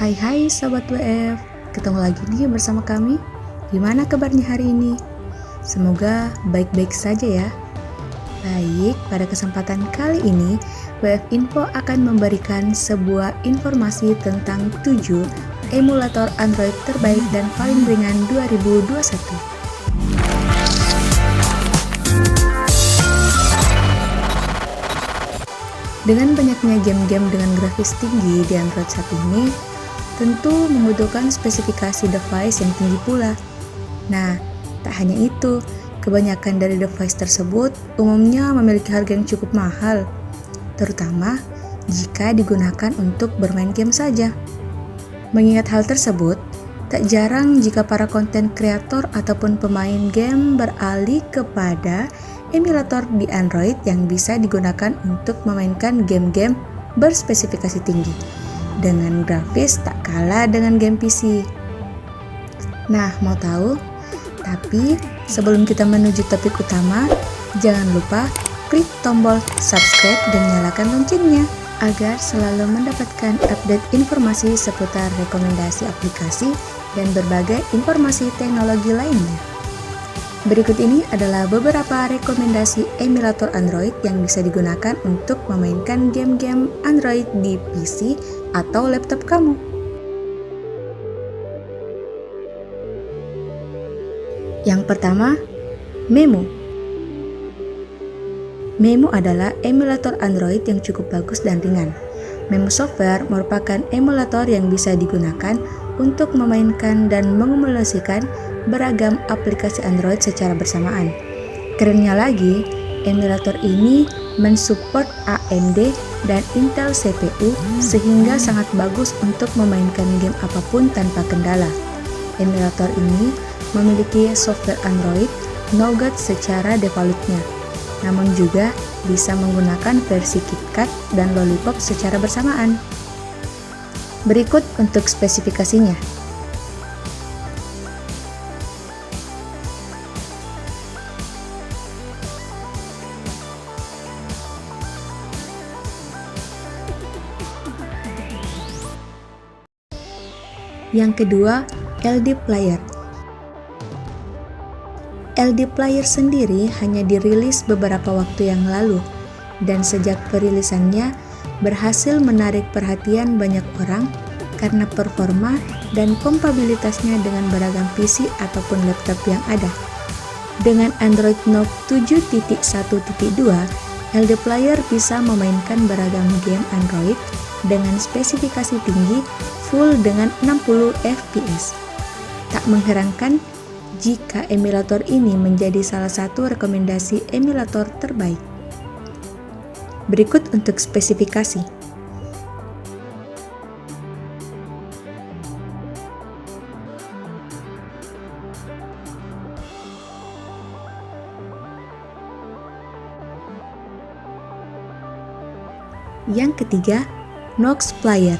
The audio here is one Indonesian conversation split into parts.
Hai Sobat WF, ketemu lagi nih bersama kami. Gimana kabarnya hari ini? Semoga baik-baik saja ya. Baik, pada kesempatan kali ini WF Info akan memberikan sebuah informasi tentang 7 emulator Android terbaik dan paling ringan 2021. Dengan banyaknya game-game dengan grafis tinggi di Android saat ini, tentu membutuhkan spesifikasi device yang tinggi pula. Nah, tak hanya itu, kebanyakan dari device tersebut umumnya memiliki harga yang cukup mahal, terutama jika digunakan untuk bermain game saja. Mengingat hal tersebut, tak jarang jika para konten kreator ataupun pemain game beralih kepada emulator di Android yang bisa digunakan untuk memainkan game-game berspesifikasi tinggi dengan grafis tak kalah dengan game PC. Nah, mau tahu? Tapi sebelum kita menuju topik utama, jangan lupa klik tombol subscribe dan nyalakan loncengnya agar selalu mendapatkan update informasi seputar rekomendasi aplikasi dan berbagai informasi teknologi lainnya. Berikut ini adalah beberapa rekomendasi emulator Android yang bisa digunakan untuk memainkan game-game Android di PC atau laptop kamu. Yang pertama, Memo. Memo adalah emulator Android yang cukup bagus dan ringan. Memo Software merupakan emulator yang bisa digunakan untuk memainkan dan mengumulasikan beragam aplikasi Android secara bersamaan. Kerennya lagi, emulator ini mensupport AMD dan Intel CPU sehingga sangat bagus untuk memainkan game apapun tanpa kendala. Emulator ini memiliki software Android Nougat secara defaultnya, namun juga bisa menggunakan versi KitKat dan Lollipop secara bersamaan. Berikut untuk spesifikasinya. Yang kedua, LD Player. LD Player sendiri hanya dirilis beberapa waktu yang lalu, dan sejak perilisannya berhasil menarik perhatian banyak orang karena performa dan kompatibilitasnya dengan beragam PC ataupun laptop yang ada. Dengan Android Nougat 7.1.2, LD Player bisa memainkan beragam game Android dengan spesifikasi tinggi full dengan 60 fps. Tak mengherankan jika emulator ini menjadi salah satu rekomendasi emulator terbaik. Berikut untuk spesifikasi. Yang ketiga, Nougat Player.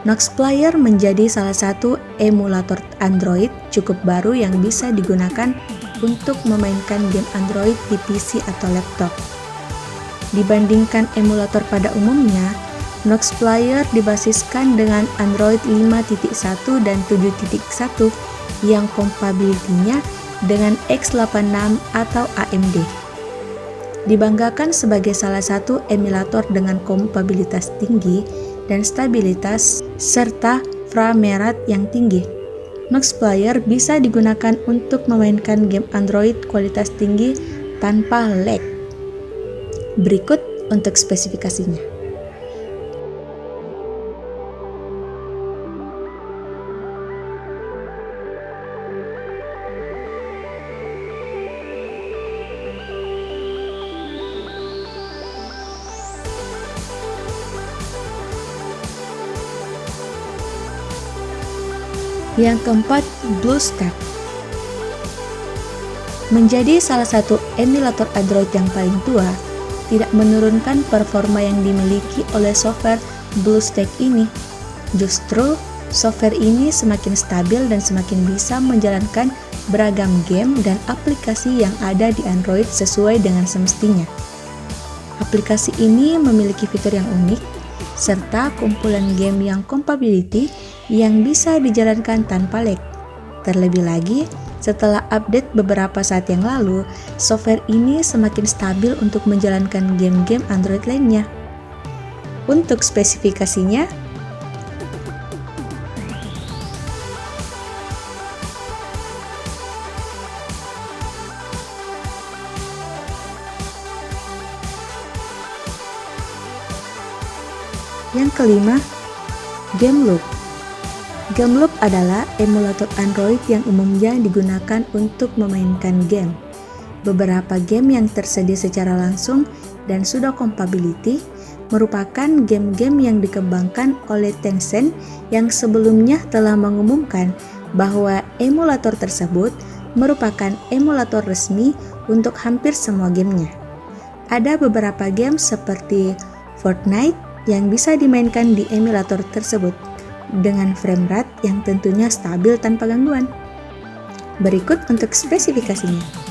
Nougat Player menjadi salah satu emulator Android cukup baru yang bisa digunakan untuk memainkan game Android di PC atau laptop. Dibandingkan emulator pada umumnya, Nougat Player dibasiskan dengan Android 5.1 dan 7.1 yang kompatibilitinya dengan x86 atau AMD. Dibanggakan sebagai salah satu emulator dengan kompatibilitas tinggi dan stabilitas serta frame rate yang tinggi. Nougat Player bisa digunakan untuk memainkan game Android kualitas tinggi tanpa lag. Berikut untuk spesifikasinya. Yang keempat, BlueStack. Menjadi salah satu emulator Android yang paling tua, tidak menurunkan performa yang dimiliki oleh software BlueStack ini. Justru, software ini semakin stabil dan semakin bisa menjalankan beragam game dan aplikasi yang ada di Android sesuai dengan semestinya. Aplikasi ini memiliki fitur yang unik, serta kumpulan game yang compatibility yang bisa dijalankan tanpa lag. Terlebih lagi, setelah update beberapa saat yang lalu, software ini semakin stabil untuk menjalankan game-game Android lainnya. Untuk spesifikasinya, yang kelima, Game Loop. Game Loop adalah emulator Android yang umumnya digunakan untuk memainkan game. Beberapa game yang tersedia secara langsung dan sudah compatibility merupakan game-game yang dikembangkan oleh Tencent yang sebelumnya telah mengumumkan bahwa emulator tersebut merupakan emulator resmi untuk hampir semua gamenya. Ada beberapa game seperti Fortnite yang bisa dimainkan di emulator tersebut dengan frame rate yang tentunya stabil tanpa gangguan. Berikut untuk spesifikasinya.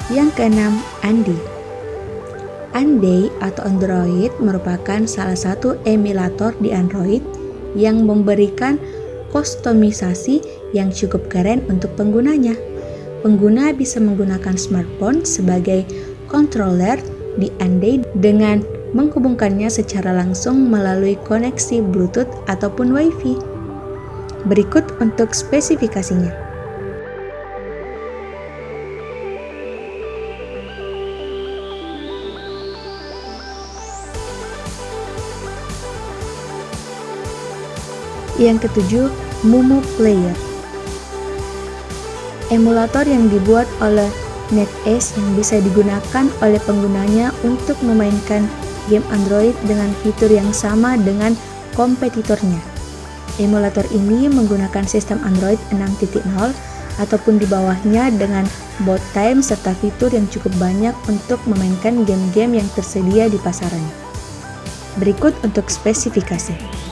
Yang keenam, Andy. Andy atau Android merupakan salah satu emulator di Android yang memberikan kustomisasi yang cukup keren untuk penggunanya. Pengguna bisa menggunakan smartphone sebagai controller di Andy dengan menghubungkannya secara langsung melalui koneksi Bluetooth ataupun Wi-Fi. Berikut untuk spesifikasinya. Yang ketujuh, Mumu Player. Emulator yang dibuat oleh NetEase yang bisa digunakan oleh penggunanya untuk memainkan game Android dengan fitur yang sama dengan kompetitornya. Emulator ini menggunakan sistem Android 6.0 ataupun di bawahnya dengan boot time serta fitur yang cukup banyak untuk memainkan game-game yang tersedia di pasaran. Berikut untuk spesifikasi.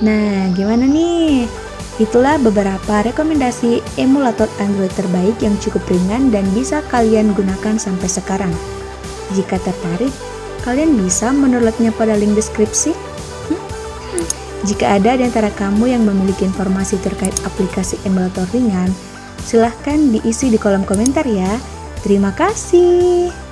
Nah, gimana nih? Itulah beberapa rekomendasi emulator Android terbaik yang cukup ringan dan bisa kalian gunakan sampai sekarang. Jika tertarik, kalian bisa mendownloadnya pada link deskripsi. Jika ada di antara kamu yang memiliki informasi terkait aplikasi emulator ringan, silahkan diisi di kolom komentar ya. Terima kasih.